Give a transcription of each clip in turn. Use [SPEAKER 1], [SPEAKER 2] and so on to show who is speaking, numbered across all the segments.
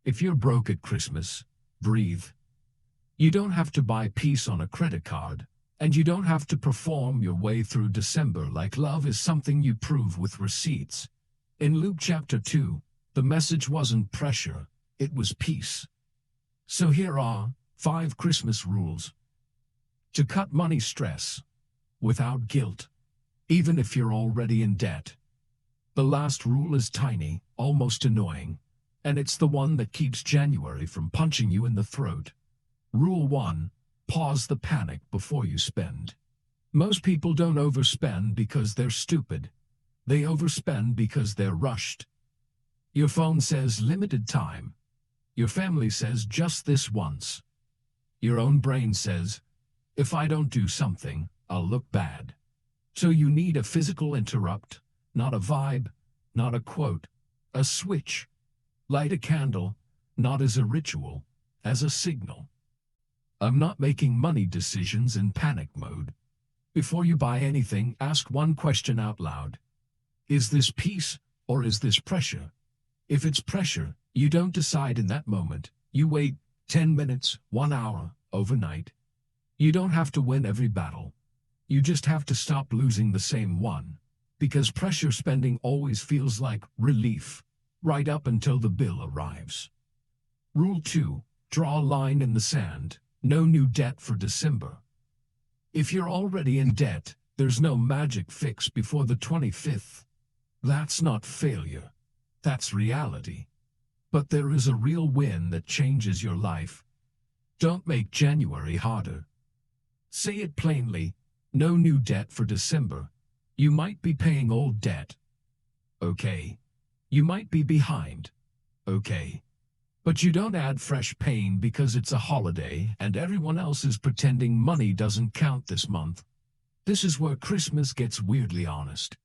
[SPEAKER 1] If you're broke at Christmas, breathe. You don't have to buy peace on a credit card, and you don't have to perform your way through December like love is something you prove with receipts. In Luke chapter 2, the message wasn't pressure, it was peace. So here are 5 Christmas rules to cut money stress without guilt, even if you're already in debt. The last rule is tiny, almost annoying, and it's the one that keeps January from punching you in the throat. Rule 1. Pause the panic before you spend. Most people don't overspend because they're stupid. They overspend because they're rushed. Your phone says limited time. Your family says just this once. Your own brain says, if I don't do something, I'll look bad. So you need a physical interrupt, not a vibe, not a quote, a switch. Light a candle, not as a ritual, as a signal. I'm not making money decisions in panic mode. Before you buy anything, ask one question out loud. Is this peace or is this pressure? If it's pressure, you don't decide in that moment. You wait 10 minutes, 1 hour, overnight. You don't have to win every battle. You just have to stop losing the same one. Because pressure spending always feels like relief, right up until the bill arrives. Rule 2. Draw a line in the sand. No new debt for December. If you're already in debt, there's no magic fix before the 25th. That's not failure. That's reality. But there is a real win that changes your life. Don't make January harder. Say it plainly. No new debt for December. You might be paying old debt. Okay. You might be behind. Okay. But you don't add fresh pain because it's a holiday and everyone else is pretending money doesn't count this month. This is where Christmas gets weirdly honest.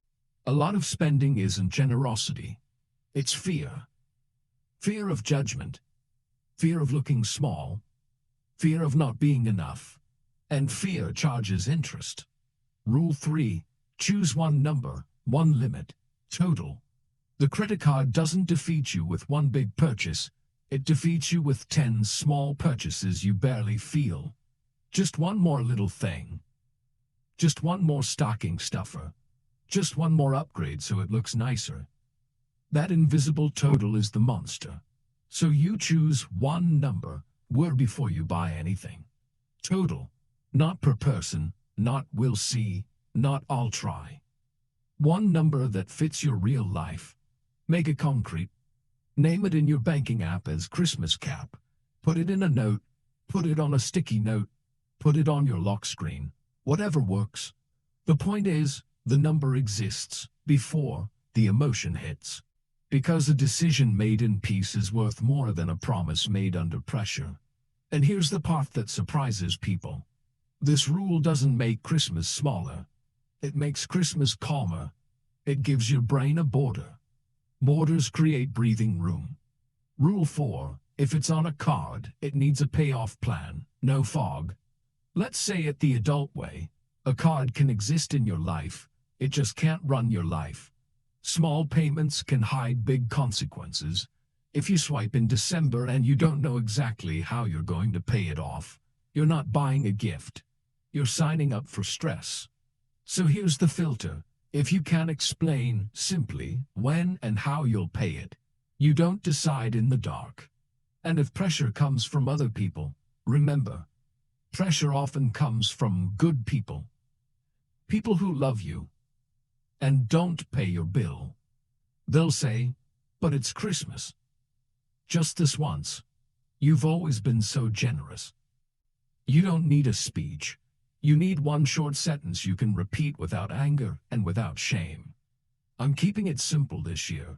[SPEAKER 1] A lot of spending isn't generosity. It's fear. Fear of judgment. Fear of looking small. Fear of not being enough. And fear charges interest. Rule 3. Choose one number, one limit, total. The credit card doesn't defeat you with one big purchase. It defeats you with 10 small purchases you barely feel. Just one more little thing. Just one more stocking stuffer. Just one more upgrade so it looks nicer. That invisible total is the monster. So you choose one number, where before you buy anything. Total. Not per person, not we'll see, not I'll try. One number that fits your real life. Make it concrete. Name it in your banking app as Christmas cap. Put it in a note. Put it on a sticky note. Put it on your lock screen. Whatever works. The point is, the number exists before the emotion hits. Because a decision made in peace is worth more than a promise made under pressure. And here's the part that surprises people. This rule doesn't make Christmas smaller. It makes Christmas calmer. It gives your brain a border. Borders create breathing room. Rule 4. If it's on a card, it needs a payoff plan, no fog. Let's say it the adult way. A card can exist in your life. It just can't run your life. Small payments can hide big consequences. If you swipe in December and you don't know exactly how you're going to pay it off, you're not buying a gift. You're signing up for stress. So here's the filter. If you can't explain simply when and how you'll pay it, you don't decide in the dark. And if pressure comes from other people, remember, pressure often comes from good people. People who love you and don't pay your bill. They'll say, but it's Christmas. Just this once. You've always been so generous. You don't need a speech. You need one short sentence you can repeat without anger and without shame. I'm keeping it simple this year.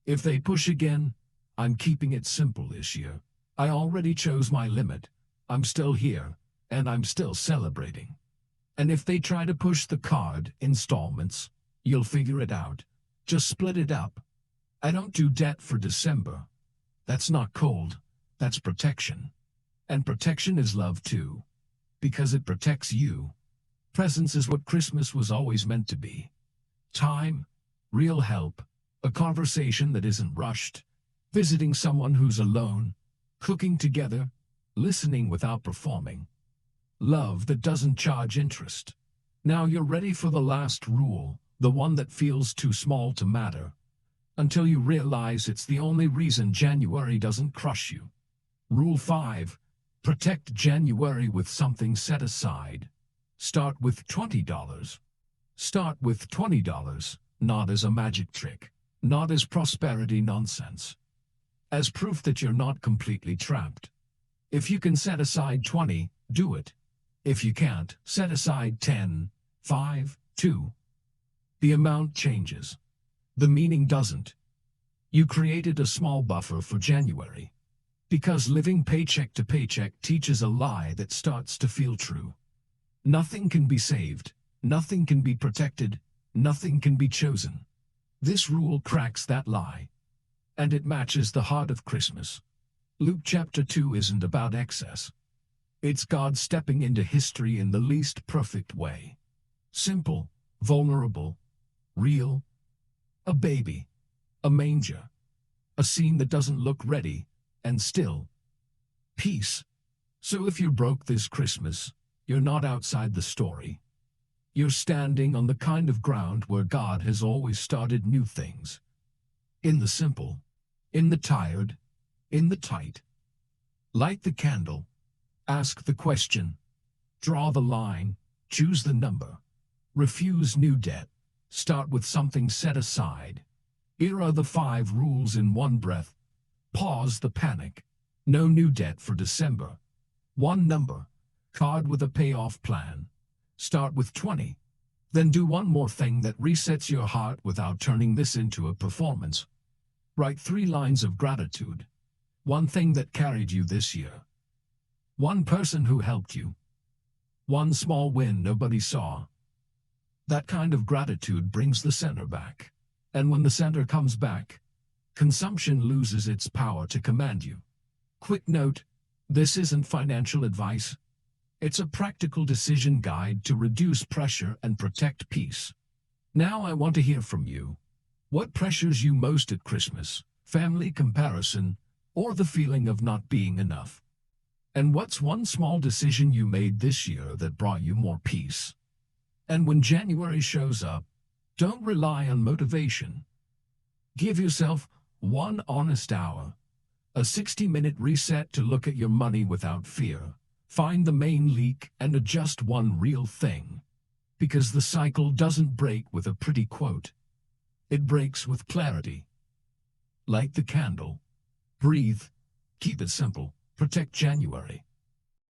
[SPEAKER 1] If they push again, I'm keeping it simple this year. I already chose my limit. I'm still here, and I'm still celebrating. And if they try to push the card, installments, you'll figure it out. Just split it up. I don't do debt for December. That's not cold. That's protection. And protection is love too. Because it protects you. Presence is what Christmas was always meant to be. Time, real help, a conversation that isn't rushed, visiting someone who's alone, cooking together, listening without performing. Love that doesn't charge interest. Now you're ready for the last rule, the one that feels too small to matter, until you realize it's the only reason January doesn't crush you. Rule 5. Protect January with something set aside. Start with $20. Start with $20, not as a magic trick, not as prosperity nonsense. As proof that you're not completely trapped. If you can set aside 20, do it. If you can't, set aside 10, 5, 2. The amount changes. The meaning doesn't. You created a small buffer for January. Because living paycheck to paycheck teaches a lie that starts to feel true. Nothing can be saved, nothing can be protected, nothing can be chosen. This rule cracks that lie. And it matches the heart of Christmas. Luke chapter 2 isn't about excess. It's God stepping into history in the least perfect way. Simple, vulnerable, real. A baby, a manger, a scene that doesn't look ready, and still, peace. So if you're broke this Christmas, you're not outside the story. You're standing on the kind of ground where God has always started new things. In the simple, in the tired, in the tight. Light the candle. Ask the question. Draw the line. Choose the number. Refuse new debt. Start with something set aside. Here are the 5 rules in one breath. Pause the panic. No new debt for December. One number. Card with a payoff plan. Start with 20. Then do one more thing that resets your heart without turning this into a performance. Write 3 lines of gratitude. One thing that carried you this year. One person who helped you. One small win nobody saw. That kind of gratitude brings the center back. And when the center comes back, consumption loses its power to command you. Quick note, this isn't financial advice. It's a practical decision guide to reduce pressure and protect peace. Now I want to hear from you. What pressures you most at Christmas? Family comparison, or the feeling of not being enough? And what's one small decision you made this year that brought you more peace? And when January shows up, don't rely on motivation. Give yourself one honest hour, a 60-minute reset to look at your money without fear. Find the main leak and adjust one real thing. Because the cycle doesn't break with a pretty quote. It breaks with clarity. Light the candle. Breathe. Keep it simple. Protect January.